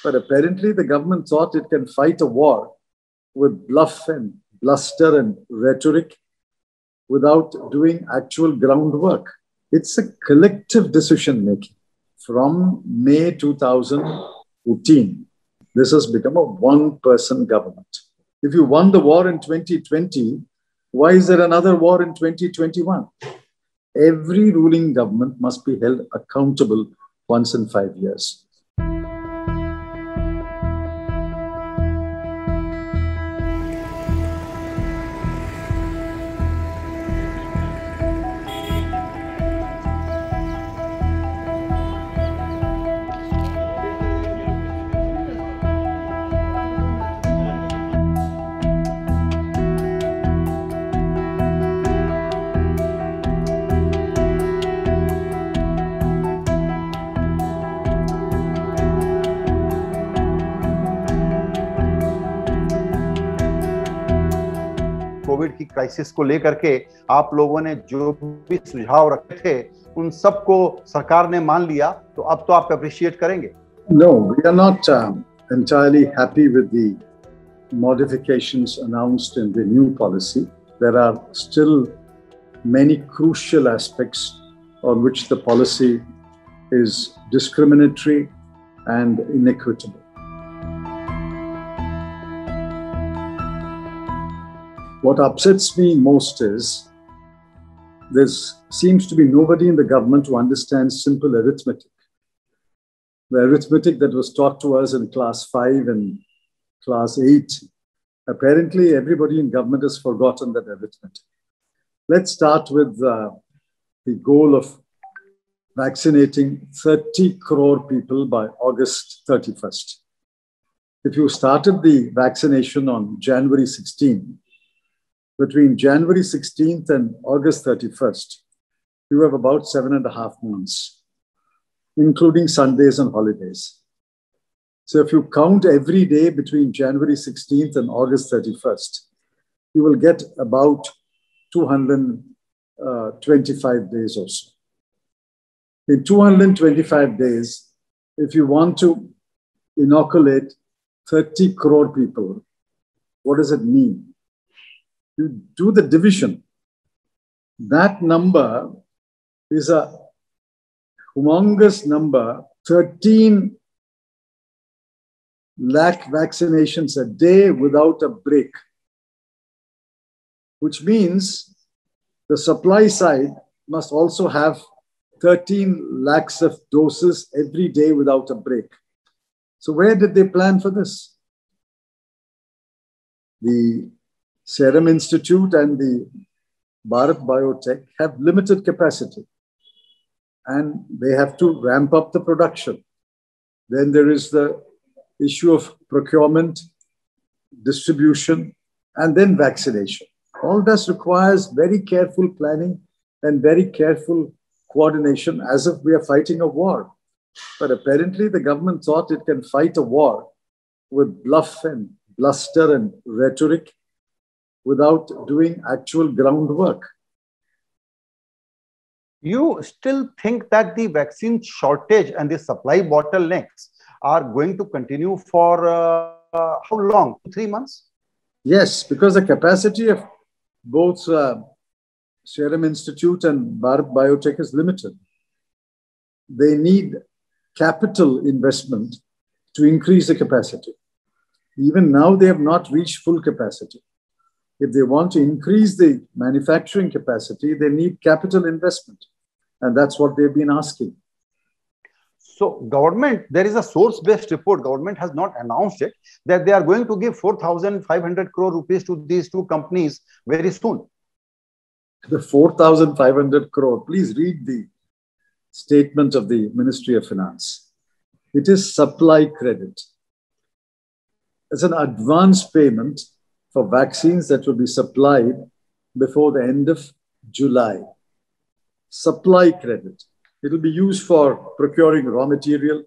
But apparently the government thought it can fight a war with bluff and bluster and rhetoric without doing actual groundwork. It's a collective decision making. From May 2014, this has become a one-person government. If you won the war in 2020, why is there another war in 2021? Every ruling government must be held accountable once in 5 years. Covid की crisis को लेकर के आप लोगों ने जो भी सुझाव रखे थे उन सबको सरकार ने मान लिया, तो अब तो आप अप्रिशिएट करेंगे? No, we are not entirely happy with the modifications announced in the new policy. There are still many crucial aspects on which the policy is discriminatory and inequitable. What upsets me most is there seems to be nobody in the government who understands simple arithmetic. The arithmetic that was taught to us in class 5 and class 8, apparently everybody in government has forgotten that arithmetic. Let's start with the goal of vaccinating 30 crore people by August 31st. If you started the vaccination on January 16, between January 16th and August 31st, you have about 7.5 months, including Sundays and holidays. So if you count every day between January 16th and August 31st, you will get about 225 days or so. In 225 days, if you want to inoculate 30 crore people, what does it mean? You do the division. That number is a humongous number, 13 lakh vaccinations a day without a break, which means the supply side must also have 13 lakhs of doses every day without a break. So where did they plan for this? The Serum Institute and the Bharat Biotech have limited capacity and they have to ramp up the production. Then there is the issue of procurement, distribution, and then vaccination. All this requires very careful planning and very careful coordination as if we are fighting a war. But apparently the government thought it can fight a war with bluff and bluster and rhetoric without doing actual groundwork. You still think that the vaccine shortage and the supply bottlenecks are going to continue for how long? 3 months? Yes, because the capacity of both Serum Institute and Bharat Biotech is limited. They need capital investment to increase the capacity. Even now, they have not reached full capacity. If they want to increase the manufacturing capacity, they need capital investment. And that's what they've been asking. So government, there is a source-based report, government has not announced it, that they are going to give 4,500 crore rupees to these two companies very soon. The 4,500 crore, please read the statement of the Ministry of Finance. It is supply credit. It's an advance payment for vaccines that will be supplied before the end of July. Supply credit. It will be used for procuring raw material,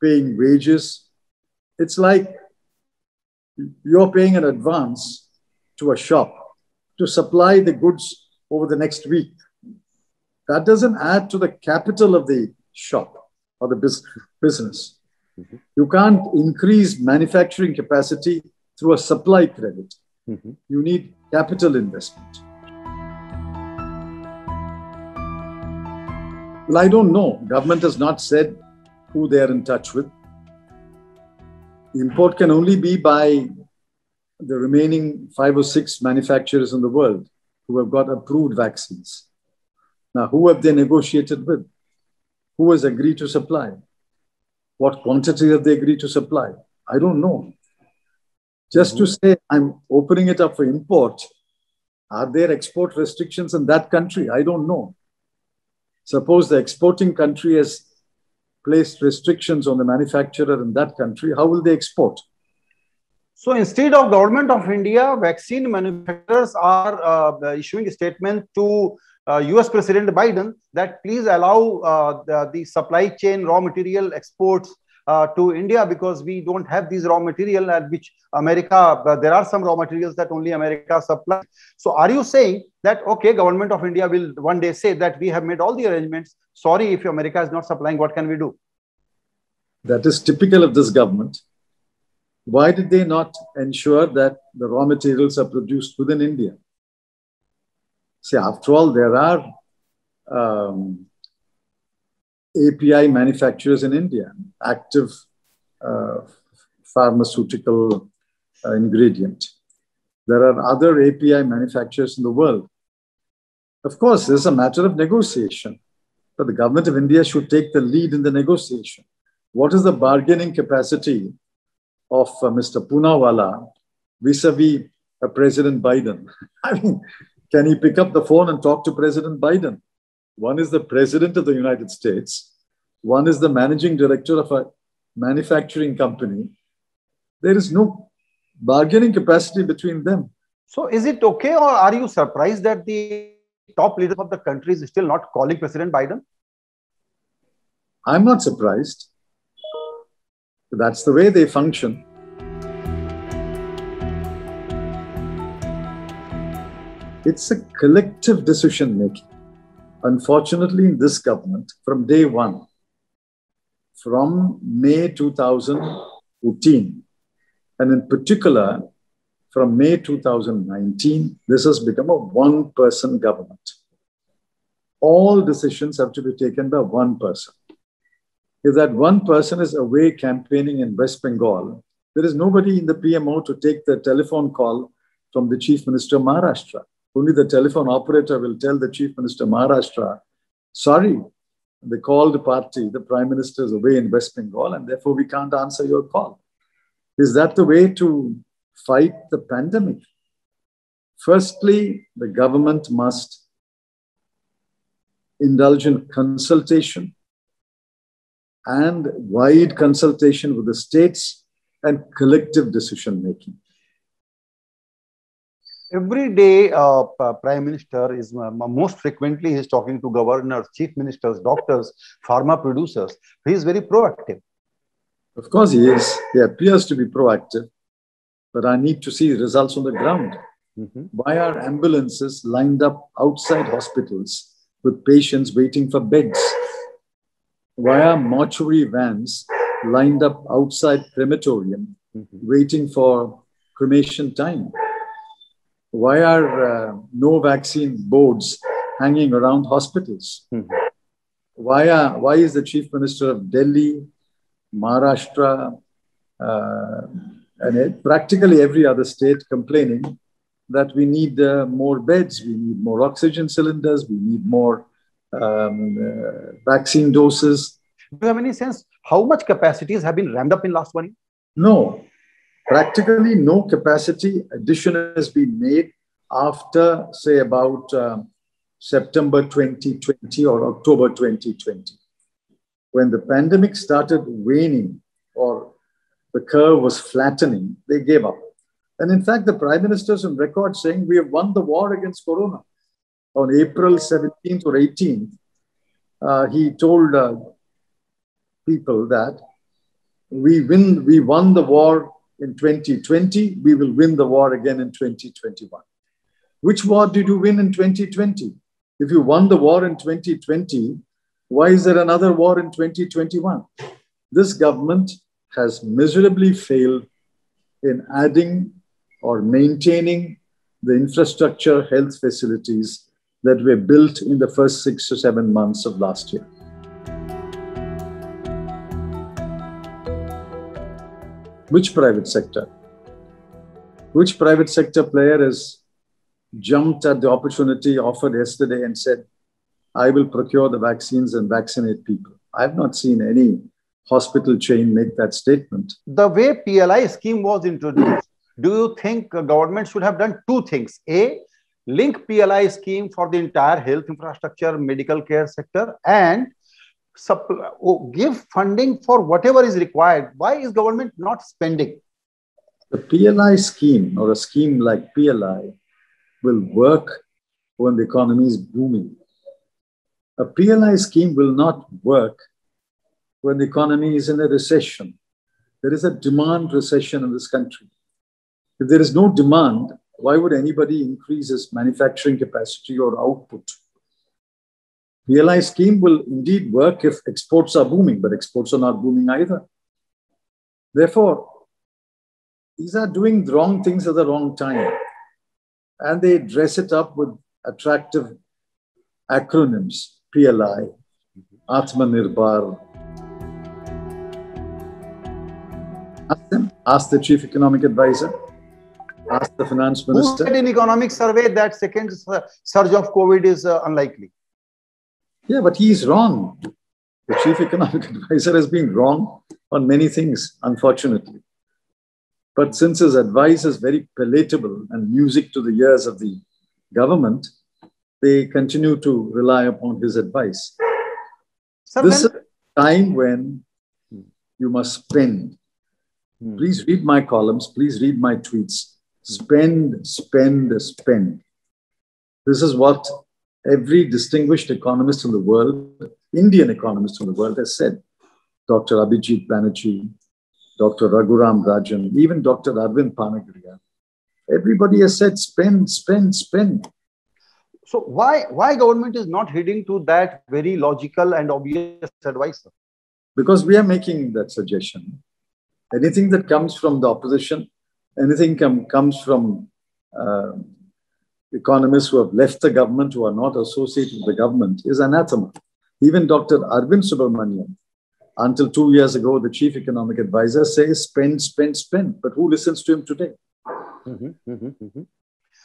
paying wages. It's like you're paying an advance to a shop to supply the goods over the next week. That doesn't add to the capital of the shop or the business. You can't increase manufacturing capacity through a supply credit. You need capital investment. Well, I don't know. Government has not said who they are in touch with. Import can only be by the remaining 5 or 6 manufacturers in the world who have got approved vaccines. Now, who have they negotiated with? Who has agreed to supply? What quantity have they agreed to supply? I don't know. Just to say I'm opening it up for import, are there export restrictions in that country? I don't know. Suppose the exporting country has placed restrictions on the manufacturer in that country, how will they export? So instead of Government of India, vaccine manufacturers are issuing a statement to US President Biden that please allow the supply chain raw material exports to India, because we don't have these raw material at which America, there are some raw materials that only America supplies. So are you saying that, okay, Government of India will one day say that we have made all the arrangements. Sorry, if America is not supplying, what can we do? That is typical of this government. Why did they not ensure that the raw materials are produced within India? See, after all, there are API manufacturers in India, active pharmaceutical ingredient. There are other API manufacturers in the world. Of course, this is a matter of negotiation, but the government of India should take the lead in the negotiation. What is the bargaining capacity of Mr. Poonawalla vis-a-vis President Biden? I mean, can he pick up the phone and talk to President Biden? One is the president of the United States. One is the managing director of a manufacturing company. There is no bargaining capacity between them. So is it okay, or are you surprised that the top leaders of the country is still not calling President Biden? I'm not surprised. That's the way they function. It's a collective decision making. Unfortunately, in this government, from day one, from May 2014, and in particular, from May 2019, this has become a one-person government. All decisions have to be taken by one person. If that one person is away campaigning in West Bengal, there is nobody in the PMO to take the telephone call from the Chief Minister of Maharashtra. Only the telephone operator will tell the Chief Minister of Maharashtra, sorry, they called the party, the Prime Minister is away in West Bengal, and therefore we can't answer your call. Is that the way to fight the pandemic? Firstly, the government must indulge in consultation and wide consultation with the states and collective decision making. Every day, Prime Minister is most frequently is talking to governors, chief ministers, doctors, pharma producers. He is very proactive. Of course he is. He appears to be proactive, but I need to see results on the ground. Why are ambulances lined up outside hospitals with patients waiting for beds? Why are mortuary vans lined up outside crematorium waiting for cremation time? Why are no vaccine boards hanging around hospitals? Why is the Chief Minister of Delhi, Maharashtra, and practically every other state complaining that we need more beds, we need more oxygen cylinders, we need more vaccine doses? Do you have any sense how much capacities have been ramped up in last 1 year? No. Practically no capacity addition has been made after, say, about September 2020 or October 2020. When the pandemic started waning or the curve was flattening, they gave up. And in fact, the Prime Minister is on record saying we have won the war against Corona. On April 17th or 18th, he told people that we won the war in 2020, we will win the war again in 2021. Which war did you win in 2020? If you won the war in 2020, why is there another war in 2021? This government has miserably failed in adding or maintaining the infrastructure health facilities that were built in the first 6 to 7 months of last year. Which private sector? Which private sector player has jumped at the opportunity offered yesterday and said, I will procure the vaccines and vaccinate people? I have not seen any hospital chain make that statement. The way PLI scheme was introduced, do you think government should have done two things? A, link PLI scheme for the entire health infrastructure, medical care sector, and give funding for whatever is required. Why is government not spending? The PLI scheme, or a scheme like PLI, will work when the economy is booming. A PLI scheme will not work when the economy is in a recession. There is a demand recession in this country. If there is no demand, why would anybody increase its manufacturing capacity or output? PLI scheme will indeed work if exports are booming, but exports are not booming either. Therefore, these are doing the wrong things at the wrong time. And they dress it up with attractive acronyms: PLI, Atmanirbhar. Ask them, ask the chief economic advisor, ask the finance minister. Who said in economic survey that second surge of COVID is unlikely? Yeah, but he is wrong. The chief economic advisor has been wrong on many things, unfortunately. But since his advice is very palatable and music to the ears of the government, they continue to rely upon his advice. This is a time when you must spend. Please read my columns. Please read my tweets. Spend, spend, spend. This is what every distinguished economist in the world, Indian economist in the world, has said. Dr. Abhijit Banerjee, Dr. Raghuram Rajan, even Dr. Arvind Panagriya. Everybody has said spend, spend, spend. So why government is not heeding to that very logical and obvious advice? Because we are making that suggestion. Anything that comes from the opposition, anything comes from economists who have left the government, who are not associated with the government, is anathema. Even Dr. Arvind Subramanian, until 2 years ago, the chief economic advisor, says spend, spend, spend. But who listens to him today?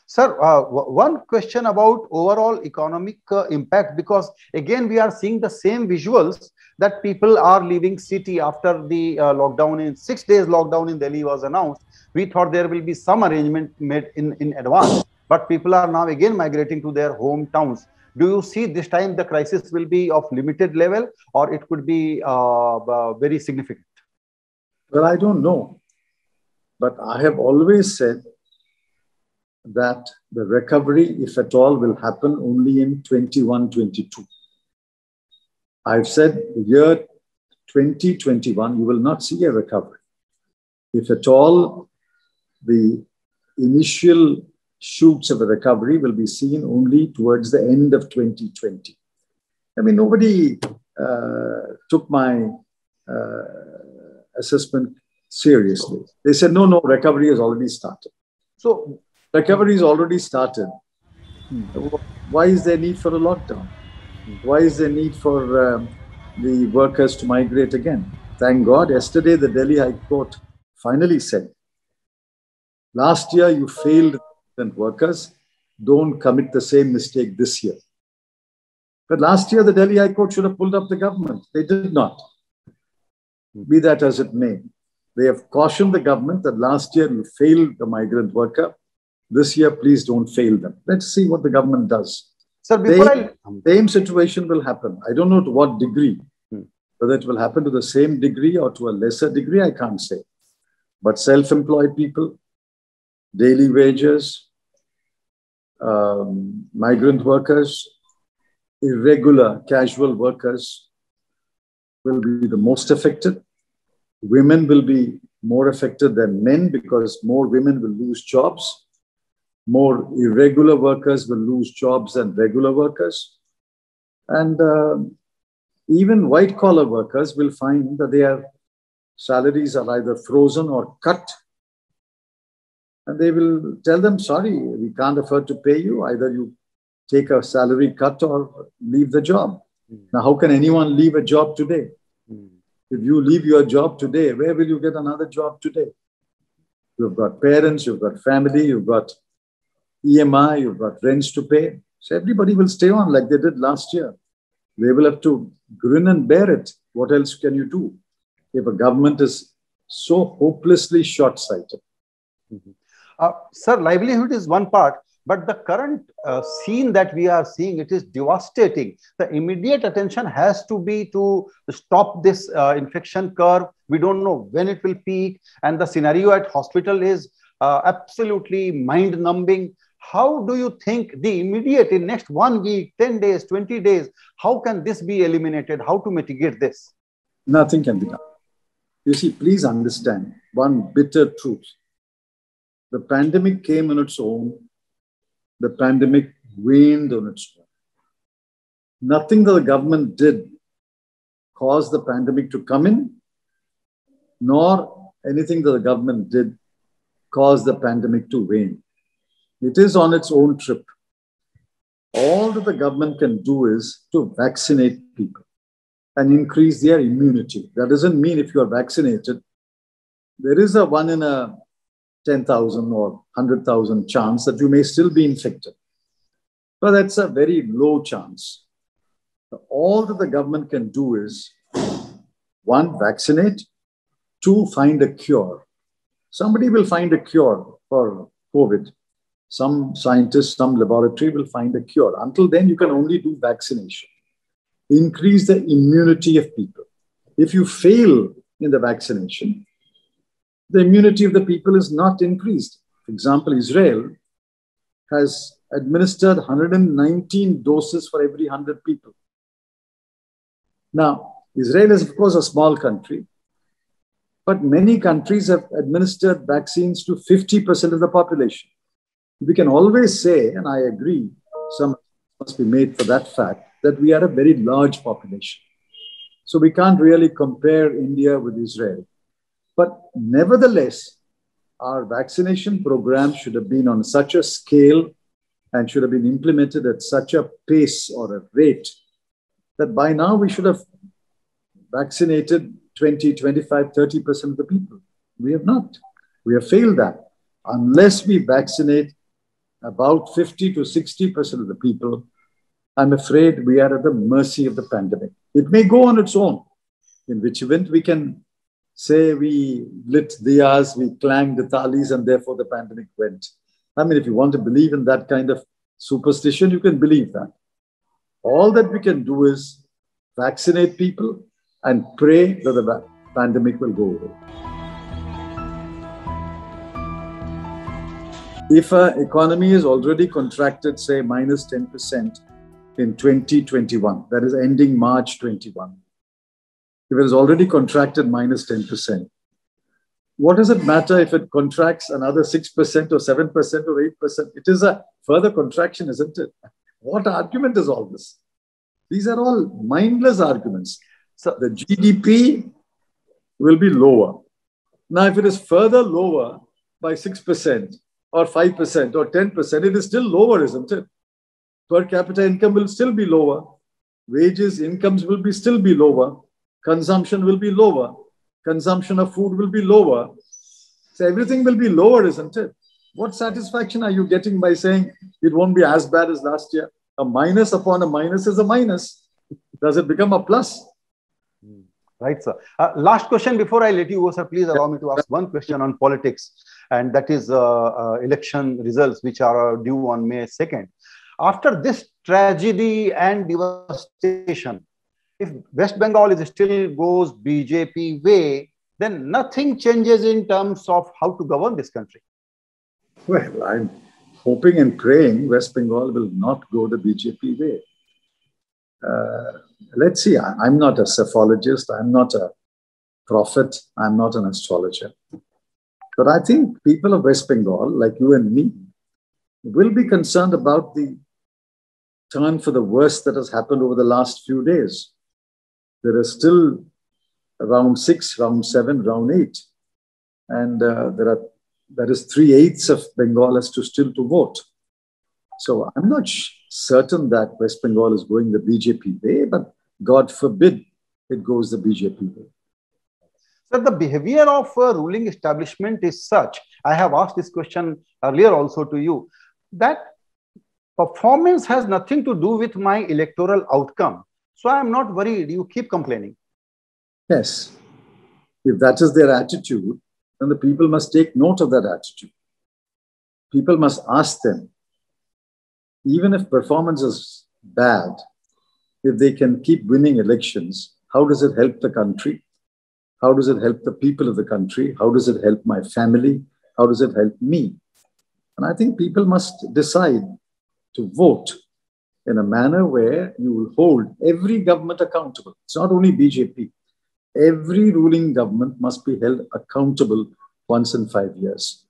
Sir, one question about overall economic impact, because again, we are seeing the same visuals that people are leaving city after the lockdown. In 6 days lockdown in Delhi was announced. We thought there will be some arrangement made in advance, but people are now again migrating to their hometowns. Do you see this time the crisis will be of limited level, or it could be very significant? Well, I don't know. But I have always said that the recovery, if at all, will happen only in 21-22. I've said the year 2021, you will not see a recovery. If at all, the initial shoots of a recovery will be seen only towards the end of 2020. I mean, nobody took my assessment seriously. They said, no, recovery has already started. So recovery has already started. Why is there need for a lockdown? Why is there need for the workers to migrate again? Thank God, yesterday the Delhi High Court finally said, last year you failed workers, don't commit the same mistake this year. But last year the Delhi High Court should have pulled up the government. They did not. Be that as it may. They have cautioned the government that last year you failed the migrant worker. This year, please don't fail them. Let's see what the government does. Sir, the same situation will happen. I don't know to what degree. Whether it will happen to the same degree or to a lesser degree, I can't say. But self-employed people, daily wages, migrant workers, irregular casual workers will be the most affected. Women will be more affected than men because more women will lose jobs. More irregular workers will lose jobs than regular workers. And even white-collar workers will find that they are salaries are either frozen or cut. And they will tell them, sorry, we can't afford to pay you. Either you take a salary cut or leave the job. Now, how can anyone leave a job today? If you leave your job today, where will you get another job today? You've got parents, you've got family, you've got EMI, you've got rents to pay. So everybody will stay on like they did last year. They will have to grin and bear it. What else can you do if a government is so hopelessly short-sighted? Sir, livelihood is one part, but the current scene that we are seeing, it is devastating. The immediate attention has to be to stop this infection curve. We don't know when it will peak, and the scenario at hospital is absolutely mind-numbing. How do you think the immediate, in next 1 week, 10 days, 20 days, how can this be eliminated? How to mitigate this? Nothing can be done. You see, please understand one bitter truth. The pandemic came on its own. The pandemic waned on its own. Nothing that the government did caused the pandemic to come in, nor anything that the government did caused the pandemic to wane. It is on its own trip. All that the government can do is to vaccinate people and increase their immunity. That doesn't mean if you are vaccinated, there is a 1 in a 10,000 or 100,000 chance that you may still be infected. But that's a very low chance. All that the government can do is, 1, vaccinate, 2, find a cure. Somebody will find a cure for COVID. Some scientist, some laboratory will find a cure. Until then, you can only do vaccination. Increase the immunity of people. If you fail in the vaccination, the immunity of the people is not increased. For example, Israel has administered 119 doses for every 100 people. Now, Israel is, of course, a small country, but many countries have administered vaccines to 50% of the population. We can always say, and I agree, some must be made for that fact, that we are a very large population. So we can't really compare India with Israel. But nevertheless, our vaccination program should have been on such a scale and should have been implemented at such a pace or a rate that by now we should have vaccinated 20, 25, 30% of the people. We have not. We have failed that. Unless we vaccinate about 50 to 60% of the people, I'm afraid we are at the mercy of the pandemic. It may go on its own, in which event we can say we lit diyas, we clanged the thalis, and therefore the pandemic went. I mean, if you want to believe in that kind of superstition, you can believe that. All that we can do is vaccinate people and pray that the pandemic will go away. If an economy is already contracted, say, minus 10% in 2021, that is ending March 21, if it is already contracted minus 10%, what does it matter if it contracts another 6% or 7% or 8%? It is a further contraction, isn't it? What argument is all this? These are all mindless arguments. So the GDP will be lower. Now, if it is further lower by 6% or 5% or 10%, it is still lower, isn't it? Per capita income will still be lower. Wages, incomes will still be lower. Consumption will be lower. Consumption of food will be lower. So everything will be lower, isn't it? What satisfaction are you getting by saying it won't be as bad as last year? A minus upon a minus is a minus. Does it become a plus? Right, sir. Last question before I let you go, sir. Please allow me to ask one question on politics, and that is election results, which are due on May 2nd. After this tragedy and devastation, if West Bengal is still goes BJP way, then nothing changes in terms of how to govern this country. Well, I'm hoping and praying West Bengal will not go the BJP way. Let's see. I'm not a psephologist. I'm not a prophet. I'm not an astrologer. But I think people of West Bengal, like you and me, will be concerned about the turn for the worst that has happened over the last few days. There are still round 6, round 7, round 8. And that is 3/8 of Bengal has to still to vote. So I'm not certain that West Bengal is going the BJP way, but God forbid it goes the BJP way. So the behavior of a ruling establishment is such, I have asked this question earlier also to you, that performance has nothing to do with my electoral outcome. So I am not worried, you keep complaining. Yes. If that is their attitude, then the people must take note of that attitude. People must ask them, even if performance is bad, if they can keep winning elections, how does it help the country? How does it help the people of the country? How does it help my family? How does it help me? And I think people must decide to vote in a manner where you will hold every government accountable. It's not only BJP. Every ruling government must be held accountable once in 5 years.